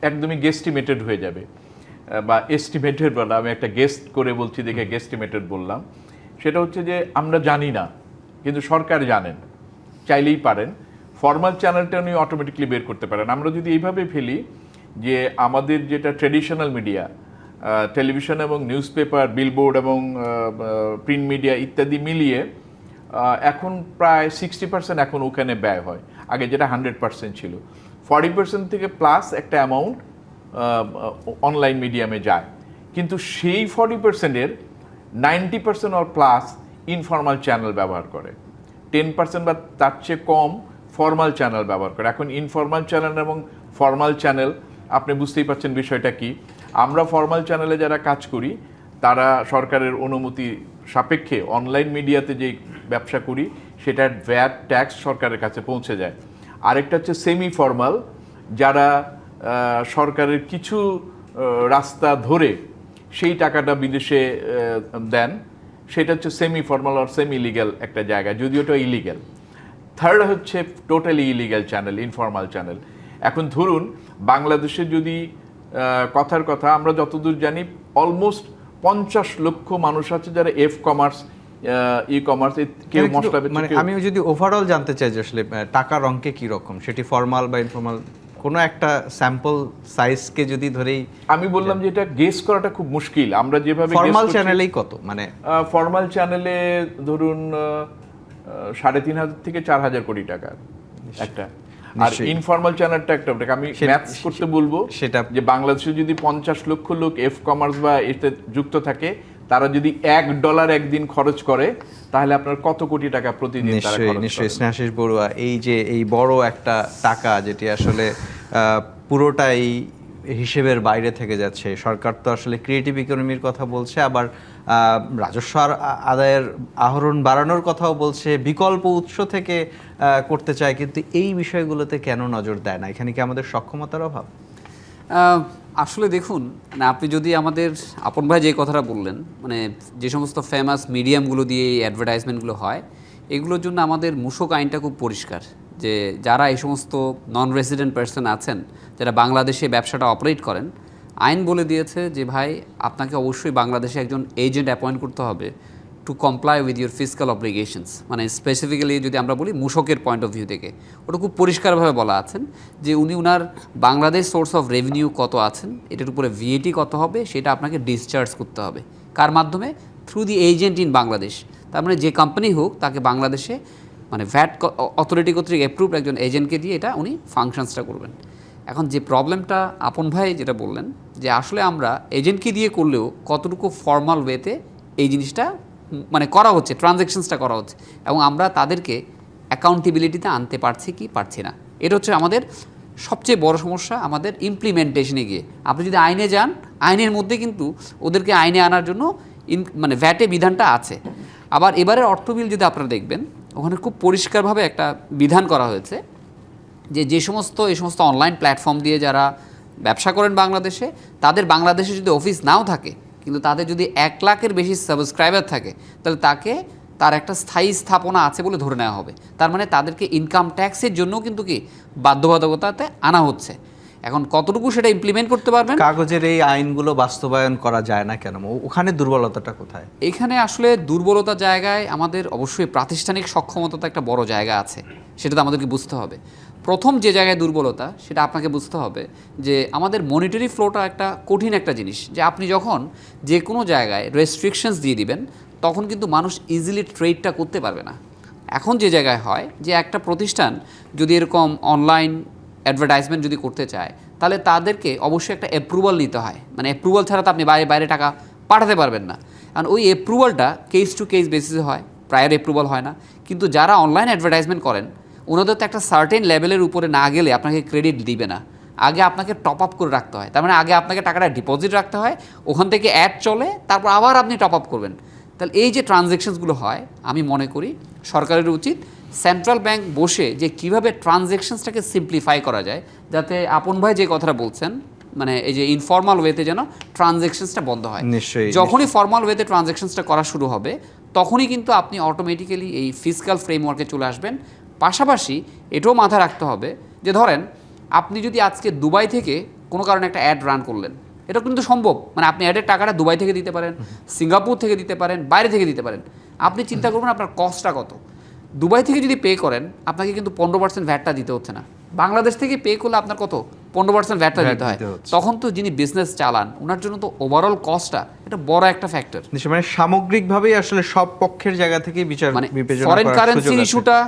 একদমই গেস্টিমেটেড হয়ে যাবে, বা এস্টিমেটেড বলা, আমি একটা গেস্ট করে বলছি দেখে গেস্টিমেটেড বললাম। সেটা হচ্ছে যে আমরা জানি না, কিন্তু সরকার জানেন, চাইলেই পারেন। ফর্মাল চ্যানেলটা উনি অটোমেটিকলি বের করতে পারেন। আমরা যদি এইভাবে ফেলি যে আমাদের যেটা ট্রেডিশনাল মিডিয়া, টেলিভিশন এবং নিউজ পেপার, বিলবোর্ড এবং প্রিন্ট মিডিয়া ইত্যাদি মিলিয়ে এখন প্রায় 60% এখন ওখানে ব্যয় হয়, আগে যেটা 100% ছিল। 40% থেকে প্লাস একটা অ্যামাউন্ট অনলাইন মিডিয়ামে যায়। কিন্তু সেই 40%-এর 90% অর প্লাস ইনফর্মাল চ্যানেল ব্যবহার করে, 10% বা তার চেয়ে কম ফর্মাল চ্যানেল ব্যবহার করে। এখন ইনফর্মাল চ্যানেল এবং ফর্মাল চ্যানেল আপনি বুঝতেই পারছেন বিষয়টা কি। আমরা ফর্মাল চ্যানেলে যারা কাজ করি তারা সরকারের অনুমতি সাপেক্ষে অনলাইন মিডিয়াতে যে ব্যবসা করি সেটার ভ্যাট ট্যাক্স সরকারের কাছে পৌঁছে যায়। আরেকটা হচ্ছে সেমি ফর্মাল, যারা সরকারের কিছু রাস্তা ধরে সেই টাকাটা বিদেশে দেন, সেটা হচ্ছে সেমি ফর্মাল আর সেমি ইলিগ্যাল একটা জায়গা, যদিও ওটা ইলিগ্যাল। থার্ড হচ্ছে totally illegal channel, informal channel. এখন ধরুন বাংলাদেশে যদি কথার কথা আমরা যতদূর জানি অলমোস্ট 50 লক্ষ মানুষ আছে যারা এফ কমার্স, ই কমার্স, কেউ মশলা মানে আমি যদি ওভারঅল জানতে চাই যে আসলে টাকার অঙ্কে কি রকম, সেটি ফর্মাল বা ইনফর্মাল, কোনো একটা স্যাম্পল সাইজকে যদি ধরেই আমি বললাম যে এটা গেস করাটা খুব মুশকিল। আমরা যেভাবে ফর্মাল চ্যানেলেই কত, মানে ফর্মাল চ্যানেলে ধরুন 3,500 থেকে 4,000 কোটি টাকা একটা, আর ইনফর্মাল চ্যানেলটা একটা। আমি ম্যাথস করতে বলবো সেটা যে বাংলাদেশে যদি 50 লক্ষ লোক এফ কমার্স বা এতে যুক্ত থাকে, তারা যদি $1 একদিন খরচ করে, তাহলে আপনার কত কোটি টাকা প্রতিদিন তারা খরচ করে। নিশ্চয়ই স্নেহাশিস বড়ুয়া, এই যে এই বড় একটা টাকা যেটি আসলে পুরোটাই হিসেবের বাইরে থেকে যাচ্ছে, সরকার তো আসলে ক্রিয়েটিভ ইকোনমির কথা বলছে, আবার রাজস্ব আদায়ের আহরণ বাড়ানোর কথাও বলছে, বিকল্প উৎস থেকে করতে চায়, কিন্তু এই বিষয়গুলোতে কেন নজর দেয় না? এখানে কি আমাদের সক্ষমতার অভাব? আসলে দেখুন না, আপনি যদি আমাদের আপন ভাই যে কথাটা বললেন, মানে যে সমস্ত ফেমাস মিডিয়ামগুলো দিয়ে এই অ্যাডভার্টাইজমেন্টগুলো হয়, এগুলোর জন্য আমাদের মূসক আইনটা খুব পরিষ্কার যে যারা এই সমস্ত নন রেসিডেন্ট পার্সন আছেন, যারা বাংলাদেশে ব্যবসাটা অপারেট করেন, আইন বলে দিয়েছে যে ভাই আপনাকে অবশ্যই বাংলাদেশে একজন এজেন্ট অ্যাপয়েন্ট করতে হবে to comply with your physical obligations. মানে স্পেসিফিক্যালি যদি আমরা বলি মূসকের পয়েন্ট অফ ভিউ থেকে, ওটা খুব পরিষ্কারভাবে বলা আছেন যে উনি ওনার বাংলাদেশ সোর্স অফ রেভিনিউ কত আছেন, এটার উপরে ভিএটি কত হবে, সেটা আপনাকে ডিসচার্জ করতে হবে। কার মাধ্যমে? Through the agent in Bangladesh. তার মানে যে কোম্পানি হোক, তাকে বাংলাদেশে মানে ভ্যাট অথরিটি কর্তৃক অ্যাপ্রুভড একজন এজেন্টকে দিয়ে এটা উনি ফাংশনসটা করবেন। এখন যে প্রবলেমটা আপন ভাই যেটা বললেন যে আসলে আমরা এজেন্টকে দিয়ে করলেও কতটুকু ফর্মাল ওয়েতে এই জিনিসটা মানে করা হচ্ছে, ট্রানজ্যাকশনসটা করা হচ্ছে, এবং আমরা তাদেরকে অ্যাকাউন্টেবিলিটিতে আনতে পারছি কি পারছি না, এটা হচ্ছে আমাদের সবচেয়ে বড় সমস্যা আমাদের ইমপ্লিমেন্টেশনে গিয়ে। আপনি যদি আইনে যান, আইনের মধ্যে কিন্তু ওদেরকে আইনে আনার জন্য মানে ভ্যাটে বিধানটা আছে। আবার এবারের অর্থ বিল যদি আপনারা দেখবেন, ওখানে খুব পরিষ্কারভাবে একটা বিধান করা হয়েছে যে এই সমস্ত অনলাইন প্ল্যাটফর্ম দিয়ে যারা ব্যবসা করেন বাংলাদেশে, তাদের বাংলাদেশে যদি অফিস নাও থাকে, কিন্তু তাদের যদি 1 লাখের বেশি সাবস্ক্রাইবার থাকে, তাহলে তার একটা স্থায়ী স্থাপনা আছে বলে ধরে নেওয়া হবে। তার মানে তাদেরকে ইনকাম ট্যাক্সের জন্য কিন্তু কি বাধ্যবাধকতাতে আনা হচ্ছে। এখন কতটুকু সেটা ইমপ্লিমেন্ট করতে পারবেন? কাগজের এই আইনগুলো বাস্তবায়ন করা যায় না কেন? ওখানে দুর্বলতাটা কোথায়? এখানে আসলে দুর্বলতার জায়গায় আমাদের অবশ্যই প্রাতিষ্ঠানিক সক্ষমতা তো একটা বড় জায়গা আছে, সেটা তো আমাদেরকে বুঝতে হবে। প্রথম যে জায়গায় দুর্বলতা, সেটা আপনাকে বুঝতে হবে যে আমাদের মনিটারি ফ্লোটা একটা কঠিন একটা জিনিস, যে আপনি যখন যে কোনো জায়গায় রেস্ট্রিকশনস দিয়ে দিবেন, তখন কিন্তু মানুষ ইজিলি ট্রেডটা করতে পারবে না। এখন যে জায়গায় হয় যে একটা প্রতিষ্ঠান যদি এরকম অনলাইন অ্যাডভার্টাইজমেন্ট যদি করতে চায়, তাহলে তাদেরকে অবশ্যই একটা অ্যাপ্রুভাল নিতে হয়। মানে অ্যাপ্রুভাল ছাড়া তো আপনি বাইরে টাকা পাঠাতে পারবেন না। কারণ ওই অ্যাপ্রুভালটা কেস টু কেস বেসিসে হয়, প্রায়র অ্যাপ্রুভাল হয় না। কিন্তু যারা অনলাইন অ্যাডভার্টাইজমেন্ট করেন, ওনাদের তো একটা সার্টেন লেভেলের উপরে না গেলে আপনাকে ক্রেডিট দিবে না। আগে আপনাকে টপ আপ করে রাখতে হয়। তার মানে আগে আপনাকে টাকাটা ডিপোজিট রাখতে হয়, ওখান থেকে অ্যাড চলে, তারপর আবার আপনি টপ আপ করবেন। তাহলে এই যে ট্রানজ্যাকশনসগুলো হয়, আমি মনে করি সরকারের উচিত সেন্ট্রাল ব্যাংক বসে যে কীভাবে ট্রানজ্যাকশনসটাকে সিম্পলিফাই করা যায়, যাতে আপন ভাই যে কথাটা বলছেন, মানে এই যে ইনফর্মাল ওয়েতে যেন ট্রানজ্যাকশনসটা বন্ধ হয়। নিশ্চয়ই। যখনই ফর্মাল ওয়েতে ট্রানজ্যাকশনসটা করা শুরু হবে, তখনই কিন্তু আপনি অটোমেটিক্যালি এই ফিসক্যাল ফ্রেমওয়ার্কে চলে আসবেন। পাশাপাশি এটাও মাথায় রাখতে হবে যে ধরেন আপনি যদি আজকে দুবাই থেকে কোনো কারণে একটা অ্যাড রান করলেন, এটা কিন্তু সম্ভব। মানে আপনি অ্যাডের টাকাটা দুবাই থেকে দিতে পারেন, সিঙ্গাপুর থেকে দিতে পারেন, বাইরে থেকে দিতে পারেন। আপনি চিন্তা করবেন আপনার কস্টটা কত। দুবাই থেকে যদি পে করেন, আপনাকে কিন্তু 15% ভ্যাটটা দিতে হচ্ছে না। বাংলাদেশ থেকে পে করলে আপনার কত? 15% ভ্যাটটা দিতে হয়। তখন তো যিনি বিজনেস চালান, ওনার জন্য তো ওভারঅল কস্টটা এটা বড় একটা ফ্যাক্টর। মানে সামগ্রিকভাবেই আসলে সব পক্ষের জায়গা থেকেই বিচার মানে বিবেচনা ফরেন করার সুযোগ কারেন্সির আছে। ইস্যুটা,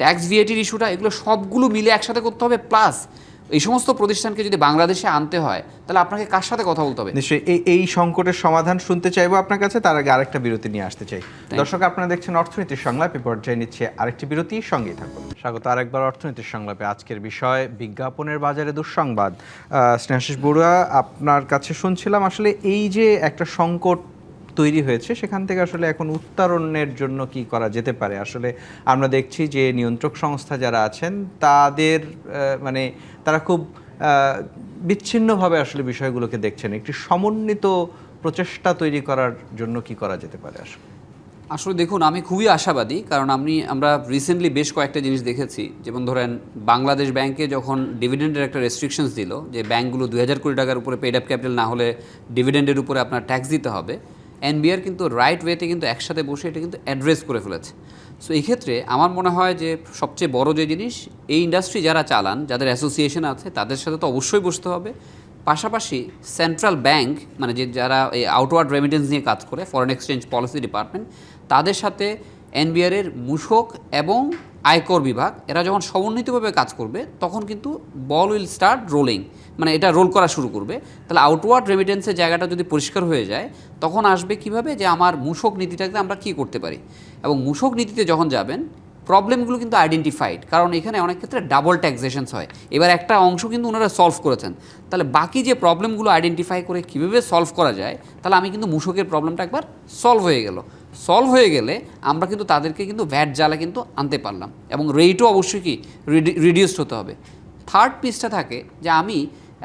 ট্যাক্স ভিএটির ইস্যুটা, এগুলো সবগুলো মিলে একসাথে করতে হবে। প্লাস এই সমস্ত প্রতিষ্ঠানকে যদি বাংলাদেশে আনতে হয়, তাহলে আপনাকে কার সাথে কথা বলতে হবে? নিশ্চয়ই এই সংকটের সমাধান শুনতে চাইবো আপনার কাছে। তার আগে আরেকটা বিরতি নিয়ে আসতে চাই। দর্শক, আপনারা দেখছেন অর্থনীতির সংলাপ। এই পর্যায়ে নিচ্ছে আরেকটি বিরতি, সঙ্গেই থাকুন। স্বাগত আরেকবার অর্থনীতির সংলাপে। আজকের বিষয় বিজ্ঞাপনের বাজারে দুঃসংবাদ। স্নেহাশিস বড়ুয়া, আপনার কাছে শুনছিলাম আসলে এই যে একটা সংকট তৈরি হয়েছে, সেখান থেকে আসলে এখন উত্তরণের জন্য কি করা যেতে পারে? আসলে আমরা দেখছি যে নিয়ন্ত্রক সংস্থা যারা আছেন তাদের মানে তারা খুব বিচ্ছিন্নভাবে আসলে বিষয়গুলোকে দেখছেন। একটি সমন্বিত প্রচেষ্টা তৈরি করার জন্য কি করা যেতে পারে আসলে? আসলে দেখুন, আমি খুবই আশাবাদী, কারণ আমরা রিসেন্টলি বেশ কয়েকটা জিনিস দেখেছি। যেমন ধরেন, বাংলাদেশ ব্যাংকে যখন ডিভিডেন্ডের একটা রেস্ট্রিকশনস দিল যে ব্যাংকগুলো 2000 কোটি টাকার উপরে পেড আপ ক্যাপিটাল না হলে ডিভিডেন্ডের উপরে আপনার ট্যাক্স দিতে হবে, এনবিআর কিন্তু রাইট ওয়েতে কিন্তু একসাথে বসে এটা কিন্তু অ্যাড্রেস করে ফেলেছে। সো এই ক্ষেত্রে আমার মনে হয় যে সবচেয়ে বড় যে জিনিস, এই ইন্ডাস্ট্রি যারা চালান, যাদের অ্যাসোসিয়েশন আছে, তাদের সাথে তো অবশ্যই বসতে হবে। পাশাপাশি সেন্ট্রাল ব্যাংক, মানে যে যারা এই আউটওয়ার্ড রেমিটেন্স নিয়ে কাজ করে, ফরেন এক্সচেঞ্জ পলিসি ডিপার্টমেন্ট, তাদের সাথে এনবিআরের মূসক এবং আয়কর বিভাগ, এরা যখন সমন্বিতভাবে কাজ করবে তখন কিন্তু বল উইল স্টার্ট রোলিং, মানে এটা রোল করা শুরু করবে। তাহলে আউটওয়ার্ড রেমিটেন্সের জায়গাটা যদি পরিষ্কার হয়ে যায়, তখন আসবে কিভাবে যে আমার মূসক নীতিটাকে আমরা কী করতে পারি। এবং মূসক নীতিতে যখন যাবেন, প্রবলেমগুলো কিন্তু আইডেন্টিফাইড, কারণ এখানে অনেক ক্ষেত্রে ডাবল ট্যাক্সেশনস হয়। এবার একটা অংশ কিন্তু ওনারা সলভ করেছেন, তাহলে বাকি যে প্রবলেমগুলো আইডেন্টিফাই করে কীভাবে সলভ করা যায়, তাহলে আমি কিন্তু মূসকের প্রবলেমটা একবার সলভ হয়ে গেল। সলভ হয়ে গেলে আমরা কিন্তু তাদেরকে কিন্তু ভ্যাট জালে কিন্তু আনতে পারলাম, এবং রেটও অবশ্যই কি রিডিউসড হতে হবে। থার্ড পিসটা থাকে যে আমি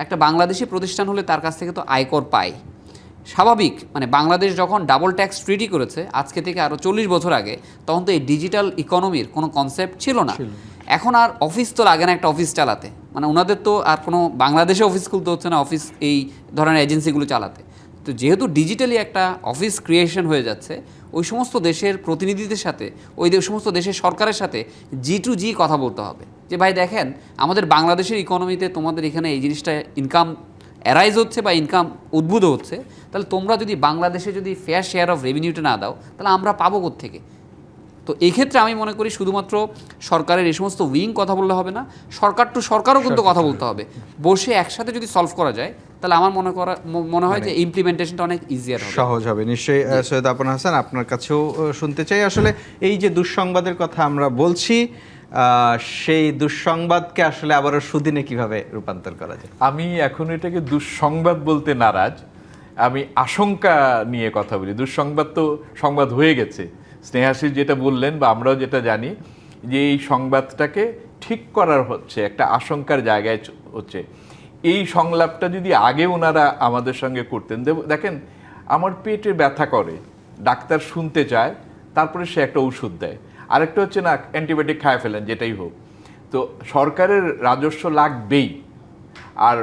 একটা বাংলাদেশি প্রতিষ্ঠান হলে তার কাছ থেকে তো আয়কর পাই, স্বাভাবিক। মানে বাংলাদেশ যখন ডাবল ট্যাক্স ট্রিটি করেছে আজকে থেকে আরও 40 বছর আগে, তখন তো এই ডিজিটাল ইকোনমির কোনো কনসেপ্ট ছিল না। এখন আর অফিস তো লাগে না একটা অফিস চালাতে, মানে ওনাদের তো আর কোনো বাংলাদেশে অফিস খুলতে হচ্ছে না অফিস এই ধরনের এজেন্সিগুলো চালাতে। তো যেহেতু ডিজিটালি একটা অফিস ক্রিয়েশন হয়ে যাচ্ছে, ওই সমস্ত দেশের প্রতিনিধিদের সাথে, ওই সমস্ত দেশের সরকারের সাথে G2G কথা বলতে হবে যে ভাই দেখেন, আমাদের বাংলাদেশের ইকোনমিতে তোমাদের এখানে এই জিনিসটা ইনকাম অ্যারাইজ হচ্ছে বা ইনকাম উদ্ভূত হচ্ছে, তাহলে তোমরা যদি বাংলাদেশে যদি ফেয়ার শেয়ার অফ রেভিনিউটা না দাও, তাহলে আমরা পাবো কোত্থেকে? তো এই ক্ষেত্রে আমি মনে করি শুধুমাত্র সরকারের এই সমস্ত উইং কথা বললে হবে না, সরকার টু সরকারও কিন্তু কথা বলতে হবে। বসে একসাথে যদি সলভ করা যায়, তাহলে আমার মনে হয় যে ইমপ্লিমেন্টেশনটা অনেক ইজিয়ার হবে, সহজ হবে নিশ্চয়ই। সৈয়দ আপন হাসান, আপনার কাছেও শুনতে চাই আসলে এই যে দুঃসংবাদের কথা আমরা বলছি, সেই দুঃসংবাদকে আসলে আবারও সুদিনে কিভাবে রূপান্তর করা যায়? আমি এখন এটাকে দুঃসংবাদ বলতে নারাজ, আমি আশঙ্কা নিয়ে কথা বলি। দুঃসংবাদ তো সংবাদ হয়ে গেছে, স্নেহাশিস যেটা বললেন বা আমরাও যেটা জানি, যে এই সংবাদটাকে ঠিক করার হচ্ছে একটা আশঙ্কার জায়গায় হচ্ছে। এই সংলাপটা যদি আগে ওনারা আমাদের সঙ্গে করতেন, দেখেন আমার পেটে ব্যথা করে, ডাক্তার শুনতে চায়, তারপরে সে একটা ওষুধ দেয়, আরেকটা হচ্ছে না অ্যান্টিবায়োটিক খায় ফেলেন, যেটাই হোক। তো সরকারের রাজস্ব লাগবেই, আর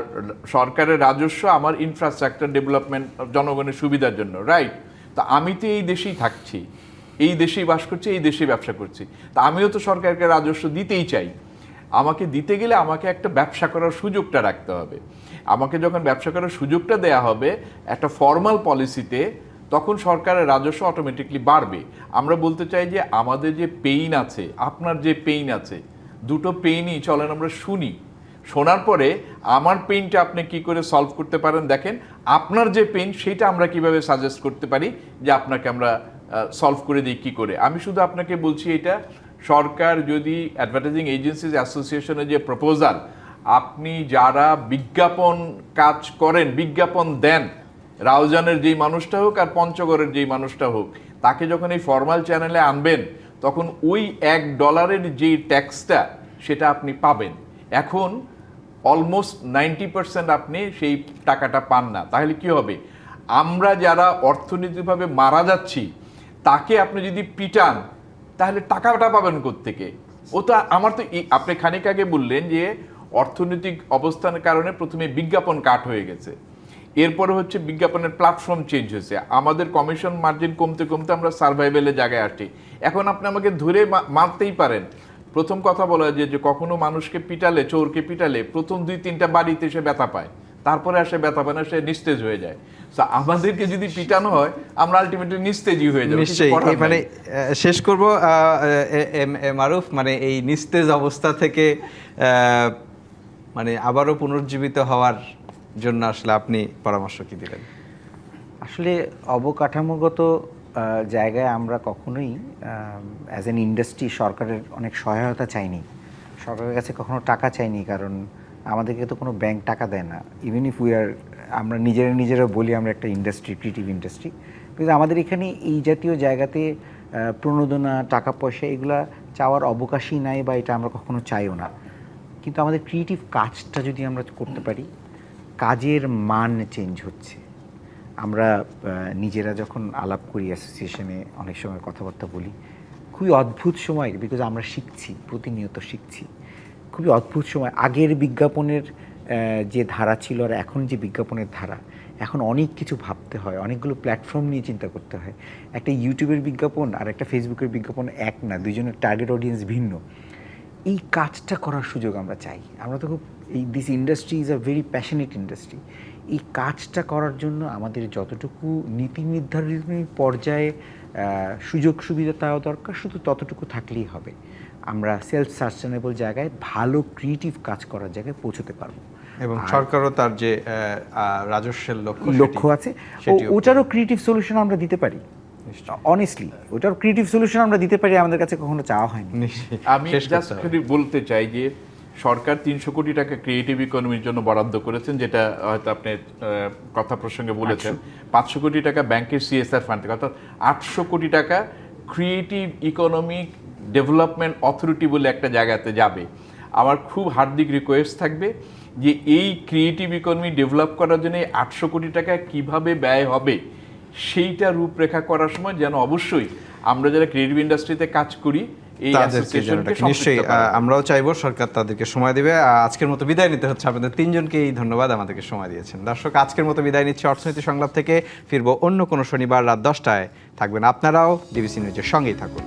সরকারের রাজস্ব আমার ইনফ্রাস্ট্রাকচার ডেভেলপমেন্ট, জনগণের সুবিধার জন্য, রাইট? তো আমি তো এই দেশেই থাকছি, এই দেশেই বাস করছি, এই দেশেই ব্যবসা করছি, তা আমিও তো সরকারকে রাজস্ব দিতেই চাই। আমাকে দিতে গেলে আমাকে একটা ব্যবসা করার সুযোগটা রাখতে হবে। আমাকে যখন ব্যবসা করার সুযোগটা দেয়া হবে একটা ফর্মাল পলিসিতে, তখন সরকারের রাজস্ব অটোমেটিকলি বাড়বে। আমরা বলতে চাই যে আমাদের যে পেইন আছে, আপনার যে পেইন আছে, দুটো পেইনই চলেন আমরা শুনি, শোনার পরে আমার পেইনটা আপনি কি করে সলভ করতে পারেন দেখেন, আপনার যে পেইন সেটা আমরা কিভাবে সাজেস্ট করতে পারি যে আপনাকে আমরা সলভ করে দিই কি করে। আমি শুধু আপনাকে বলছি, এটা সরকার যদি অ্যাডভার্টাইজিং এজেন্সিজ অ্যাসোসিয়েশনের যে প্রপোজাল, আপনি যারা বিজ্ঞাপন কাজ করেন, বিজ্ঞাপন দেন, রাউজানের যেই মানুষটা হোক আর পঞ্চগড়ের যেই মানুষটা হোক, তাকে যখন এই ফর্মাল চ্যানেলে আনবেন, তখন ওই $1 যেই ট্যাক্সটা সেটা আপনি পাবেন। এখন অলমোস্ট 90% আপনি সেই টাকাটা পান না। তাহলে কি হবে? আমরা যারা অর্থনৈতিকভাবে মারা যাচ্ছি, তাকে আপনি যদি পিটান, তাহলে টাকাটা পাবেন কোত্থেকে? ও তো আমার তো আপনি খানিক আগে বললেন যে অর্থনৈতিক অবস্থানের কারণে প্রথমে বিজ্ঞাপন কাট হয়ে গেছে, এরপরে হচ্ছে বিজ্ঞাপনের প্ল্যাটফর্ম চেঞ্জ হয়েছে, আমাদের কমিশন মার্জিন কমতে কমতে আমরা সার্ভাইভেলের জায়গায় আসছি। এখন আপনি আমাকে ধরে মারতেই পারেন। প্রথম কথা বলা যে কখনো মানুষকে পিটালে, চোরকে পিটালে প্রথম 2-3টা বাড়িতে সে ব্যথা পায়, তারপরে আসে ব্যথা পায় না, সে নিস্তেজ হয়ে যায়। আমাদেরকে যদি পিটানো হয়, আমরা আলটিমেটলি নিস্তেজই হয়ে যাবো। নিশ্চয়ই, মানে শেষ করব মারুফ, মানে এই নিস্তেজ অবস্থা থেকে মানে আবারও পুনর্জীবিত হওয়ার জন্য আসলে আপনি পরামর্শ কি দিলেন? আসলে অবকাঠামোগত জায়গায় আমরা কখনোই অ্যাজ এন ইন্ডাস্ট্রি সরকারের অনেক সহায়তা চাইনি, সরকারের কাছে কখনো টাকা চাইনি, কারণ আমাদেরকে তো কোনো ব্যাংক টাকা দেয় না। ইভেন ইফ আমরা নিজেরা বলি আমরা একটা ইন্ডাস্ট্রি, ক্রিয়েটিভ ইন্ডাস্ট্রি, কিন্তু আমাদের এখানে এই জাতীয় জায়গাতে প্রণোদনা, টাকা পয়সা এগুলা চাওয়ার অবকাশই নাই, বা এটা আমরা কখনো চাইও না। কিন্তু আমাদের ক্রিয়েটিভ কাজটা যদি আমরা করতে পারি, কাজের মান চেঞ্জ হচ্ছে। আমরা নিজেরা যখন আলাপ করি অ্যাসোসিয়েশনে, অনেক সময় কথাবার্তা বলি, খুবই অদ্ভুত সময়, বিকজ আমরা শিখছি, প্রতিনিয়ত শিখছি। খুবই অদ্ভুত সময়। আগের বিজ্ঞাপনের যে ধারা ছিল আর এখন যে বিজ্ঞাপনের ধারা, এখন অনেক কিছু ভাবতে হয়, অনেকগুলো প্ল্যাটফর্ম নিয়ে চিন্তা করতে হয়। একটা ইউটিউবের বিজ্ঞাপন আর একটা ফেসবুকের বিজ্ঞাপন এক না, দুজনের টার্গেট অডিয়েন্স ভিন্ন। এই কাজটা করার সুযোগ আমরা চাই। আমরা তো খুব this industry is a very passionate industry. এই কাজটা করার জন্য আমাদের যতটুকু নীতি নির্ধারিত পর্যায়ে সুযোগ সুবিধা দেওয়া দরকার, শুধু ততটুকু থাকলেই হবে। আমরা সেলফ সাস্টেনেবল জায়গায় ভালো ক্রিয়েটিভ কাজ করার জায়গায় পৌঁছতে পারবো। এবং সরকারও তার যে রাজস্বের লক্ষ্য আছে, ওটারও ক্রিয়েটিভ সলিউশন আমরা দিতে পারি। অনেস্টলি ওটার ক্রিয়েটিভ সলিউশন আমরা দিতে পারি, আমাদের কাছে কখনো চাওয়া হয়নি। আমি জাস্ট খালি বলতে চাই যে সরকার 300 কোটি টাকা ক্রিয়েটিভ ইকোনমির জন্য বরাদ্দ করেছেন, যেটা হয়তো আপনি কথা প্রসঙ্গে বলেছেন। 500 কোটি টাকা ব্যাংকের CSR ফান্ড থেকে, অর্থাৎ 800 কোটি টাকা ক্রিয়েটিভ ইকোনমিক ডেভেলপমেন্ট অথরিটি বলে একটা জায়গাতে যাবে। আমার খুব হার্দিক রিকোয়েস্ট থাকবে যে এই ক্রিয়েটিভ ইকোনমি ডেভেলপ করার জন্য 800 কোটি টাকা কিভাবে ব্যয় হবে সেইটা রূপরেখা করার সময় যেন অবশ্যই আমরা যারা ক্রিয়েটিভ ইন্ডাস্ট্রিতে কাজ করি এই অ্যাসোসিয়েশনকে নিশ্চয়ই আমরাও চাইবো সরকার তাদেরকে সময় দেবে। আজকের মতো বিদায় নিতে হচ্ছে, আপনাদের তিনজনকেই ধন্যবাদ আমাদেরকে সময় দিয়েছেন। দর্শক, আজকের মতো বিদায় নিচ্ছে অর্থনীতি সংলাপ থেকে। ফিরবো অন্য কোনো শনিবার রাত 10টায়। থাকবেন আপনারাও, ডিবিসি নিউজের সঙ্গেই থাকুন।